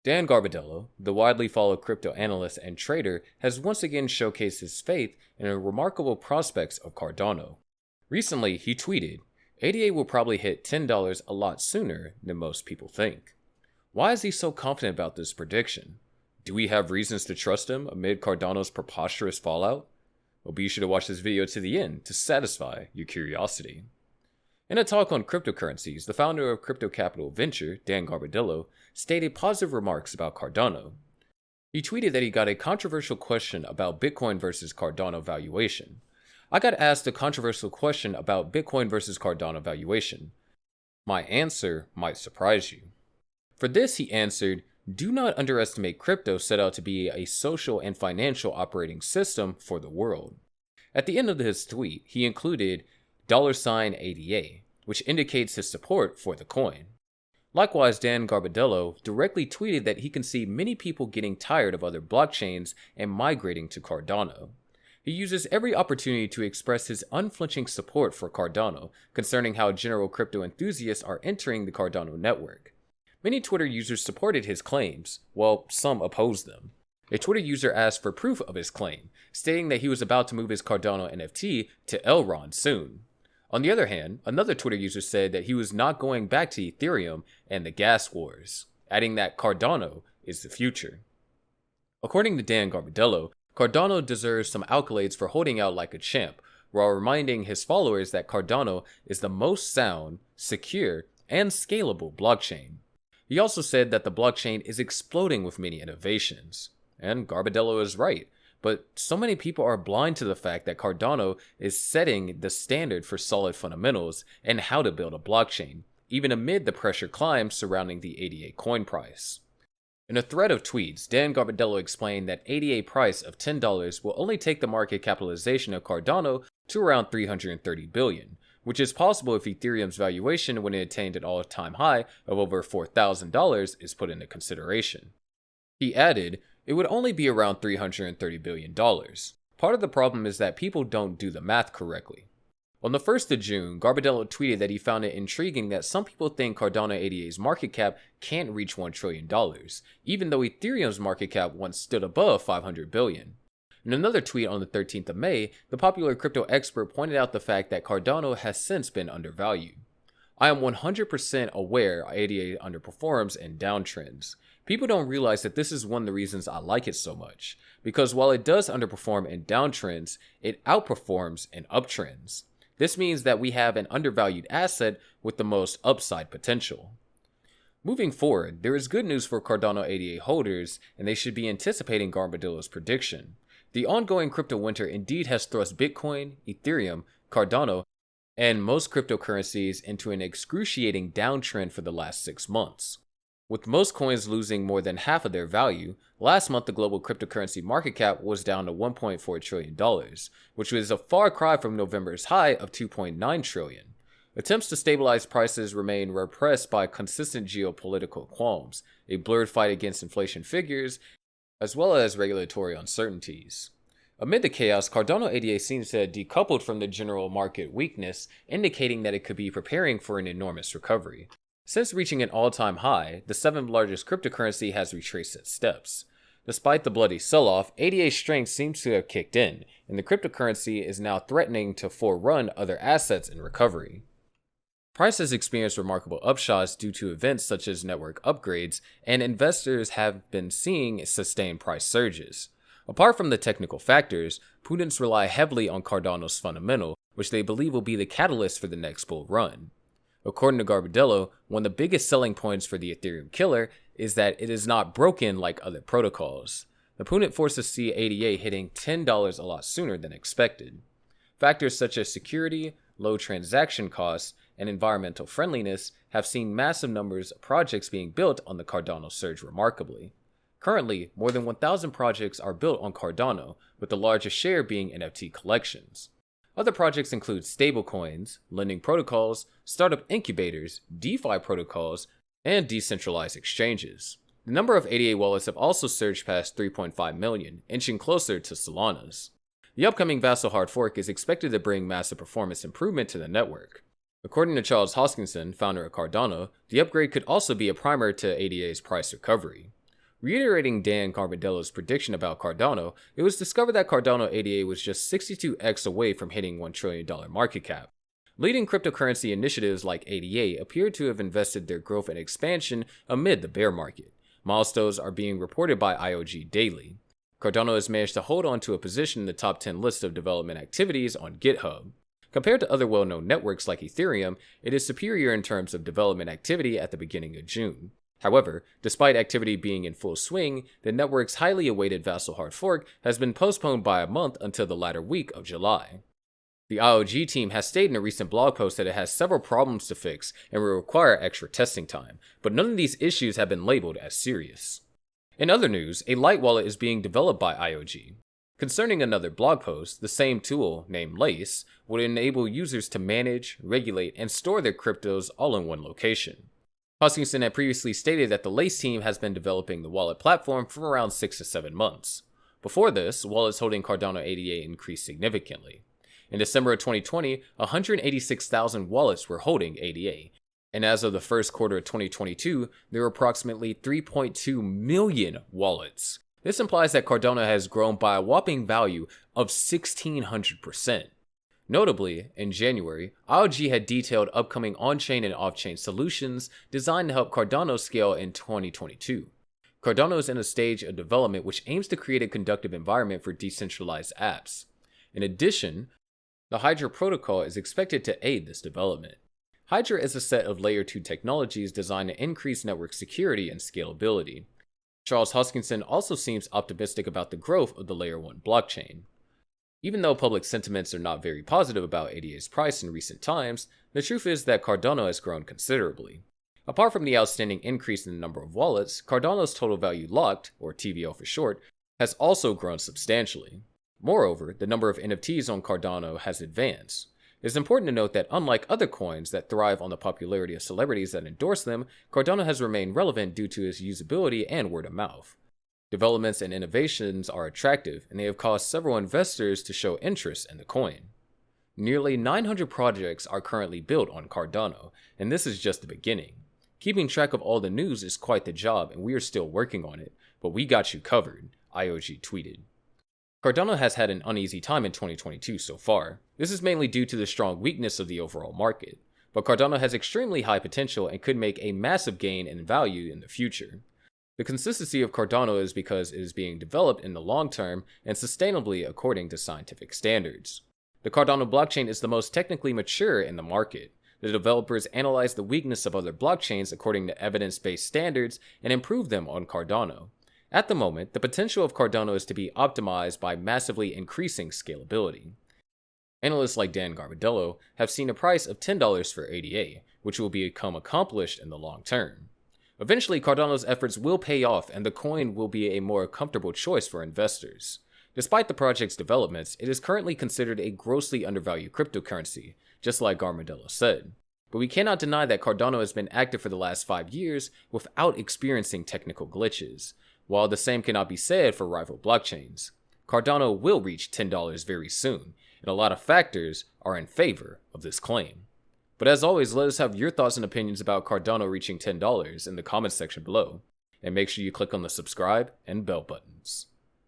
Dan Garbadillo, the widely followed crypto analyst and trader, has once again showcased his faith in the remarkable prospects of Cardano. Recently, he tweeted, ADA will probably hit $10 a lot sooner than most people think. Why is he so confident about this prediction? Do we have reasons to trust him amid Cardano's preposterous fallout? Well, be sure to watch this video to the end to satisfy your curiosity. In a talk on cryptocurrencies, the founder of Crypto Capital Venture, Dan Garbadillo, stated positive remarks about Cardano. He tweeted that he got a controversial question about Bitcoin versus Cardano valuation. I got asked a controversial question about Bitcoin versus Cardano valuation. My answer might surprise you. For this, he answered, do not underestimate crypto set out to be a social and financial operating system for the world. At the end of his tweet, he included $ADA, which indicates his support for the coin. Likewise, Dan Garbadillo directly tweeted that he can see many people getting tired of other blockchains and migrating to Cardano. He uses every opportunity to express his unflinching support for Cardano concerning how general crypto enthusiasts are entering the Cardano network. Many Twitter users supported his claims, while some opposed them. A Twitter user asked for proof of his claim, stating that he was about to move his Cardano NFT to Elrond soon. On the other hand, another Twitter user said that he was not going back to Ethereum and the gas wars, adding that Cardano is the future. According to Dan Garbadillo, Cardano deserves some accolades for holding out like a champ, while reminding his followers that Cardano is the most sound, secure, and scalable blockchain. He also said that the blockchain is exploding with many innovations. And Garbadillo is right, but so many people are blind to the fact that Cardano is setting the standard for solid fundamentals and how to build a blockchain, even amid the pressure climbs surrounding the ADA coin price. In a thread of tweets, Dan Garbadillo explained that ADA price of $10 will only take the market capitalization of Cardano to around $330 billion, which is possible if Ethereum's valuation when it attained an all-time high of over $4,000 is put into consideration. He added, it would only be around $330 billion. Part of the problem is that people don't do the math correctly. On the 1st of June, Garbadillo tweeted that he found it intriguing that some people think Cardano ADA's market cap can't reach $1 trillion, even though Ethereum's market cap once stood above $500 billion. In another tweet on the 13th of May, the popular crypto expert pointed out the fact that Cardano has since been undervalued. I am 100% aware ADA underperforms in downtrends. People don't realize that this is one of the reasons I like it so much, because while it does underperform in downtrends, it outperforms in uptrends. This means that we have an undervalued asset with the most upside potential. Moving forward, there is good news for Cardano ADA holders, and they should be anticipating Garbadillo's prediction. The ongoing crypto winter indeed has thrust Bitcoin, Ethereum, Cardano, and most cryptocurrencies into an excruciating downtrend for the last 6 months. With most coins losing more than half of their value, last month the global cryptocurrency market cap was down to $1.4 trillion, which was a far cry from November's high of $2.9 trillion. Attempts to stabilize prices remain repressed by consistent geopolitical qualms, a blurred fight against inflation figures, as well as regulatory uncertainties. Amid the chaos, Cardano ADA seems to have decoupled from the general market weakness, indicating that it could be preparing for an enormous recovery. Since reaching an all-time high, the 7th largest cryptocurrency has retraced its steps. Despite the bloody sell-off, ADA's strength seems to have kicked in, and the cryptocurrency is now threatening to forerun other assets in recovery. Price has experienced remarkable upshots due to events such as network upgrades, and investors have been seeing sustained price surges. Apart from the technical factors, prudents rely heavily on Cardano's fundamental, which they believe will be the catalyst for the next bull run. According to Garbadillo, one of the biggest selling points for the Ethereum killer is that it is not broken like other protocols. The prudent forces see ADA hitting $10 a lot sooner than expected. Factors such as security, low transaction costs, and environmental friendliness have seen massive numbers of projects being built on the Cardano surge remarkably. Currently, more than 1,000 projects are built on Cardano, with the largest share being NFT collections. Other projects include stablecoins, lending protocols, startup incubators, DeFi protocols, and decentralized exchanges. The number of ADA wallets have also surged past 3.5 million, inching closer to Solana's. The upcoming Vassal hard fork is expected to bring massive performance improvement to the network. According to Charles Hoskinson, founder of Cardano, the upgrade could also be a primer to ADA's price recovery. Reiterating Dan Carmendelo's prediction about Cardano, it was discovered that Cardano ADA was just 62x away from hitting $1 trillion market cap. Leading cryptocurrency initiatives like ADA appear to have invested their growth and expansion amid the bear market. Milestones are being reported by IOG daily. Cardano has managed to hold on to a position in the top 10 list of development activities on GitHub. Compared to other well-known networks like Ethereum, it is superior in terms of development activity at the beginning of June. However, despite activity being in full swing, the network's highly awaited Vassal hard fork has been postponed by a month until the latter week of July. The IOG team has stated in a recent blog post that it has several problems to fix and will require extra testing time, but none of these issues have been labeled as serious. In other news, a light wallet is being developed by IOG. Concerning another blog post, the same tool, named Lace, would enable users to manage, regulate, and store their cryptos all in one location. Hoskinson had previously stated that the Lace team has been developing the wallet platform for around 6 to 7 months. Before this, wallets holding Cardano ADA increased significantly. In December of 2020, 186,000 wallets were holding ADA, and as of the first quarter of 2022, there were approximately 3.2 million wallets. This implies that Cardano has grown by a whopping value of 1,600%. Notably, in January, IOG had detailed upcoming on-chain and off-chain solutions designed to help Cardano scale in 2022. Cardano is in a stage of development which aims to create a conducive environment for decentralized apps. In addition, the Hydra protocol is expected to aid this development. Hydra is a set of Layer 2 technologies designed to increase network security and scalability. Charles Hoskinson also seems optimistic about the growth of the Layer 1 blockchain. Even though public sentiments are not very positive about ADA's price in recent times, the truth is that Cardano has grown considerably. Apart from the outstanding increase in the number of wallets, Cardano's total value locked, or TVL for short, has also grown substantially. Moreover, the number of NFTs on Cardano has advanced. It's important to note that unlike other coins that thrive on the popularity of celebrities that endorse them, Cardano has remained relevant due to its usability and word of mouth. Developments and innovations are attractive, and they have caused several investors to show interest in the coin. Nearly 900 projects are currently built on Cardano, and this is just the beginning. Keeping track of all the news is quite the job, and we are still working on it, but we got you covered, IOG tweeted. Cardano has had an uneasy time in 2022 so far. This is mainly due to the strong weakness of the overall market, but Cardano has extremely high potential and could make a massive gain in value in the future. The consistency of Cardano is because it is being developed in the long term and sustainably according to scientific standards. The Cardano blockchain is the most technically mature in the market. The developers analyze the weakness of other blockchains according to evidence-based standards and improve them on Cardano. At the moment, the potential of Cardano is to be optimized by massively increasing scalability. Analysts like Dan Carmendello have seen a price of $10 for ADA, which will become accomplished in the long term. Eventually, Cardano's efforts will pay off and the coin will be a more comfortable choice for investors. Despite the project's developments, it is currently considered a grossly undervalued cryptocurrency, just like Carmendello said. But we cannot deny that Cardano has been active for the last 5 years without experiencing technical glitches. While the same cannot be said for rival blockchains, Cardano will reach $10 very soon, and a lot of factors are in favor of this claim. But as always, let us have your thoughts and opinions about Cardano reaching $10 in the comments section below, and make sure you click on the subscribe and bell buttons.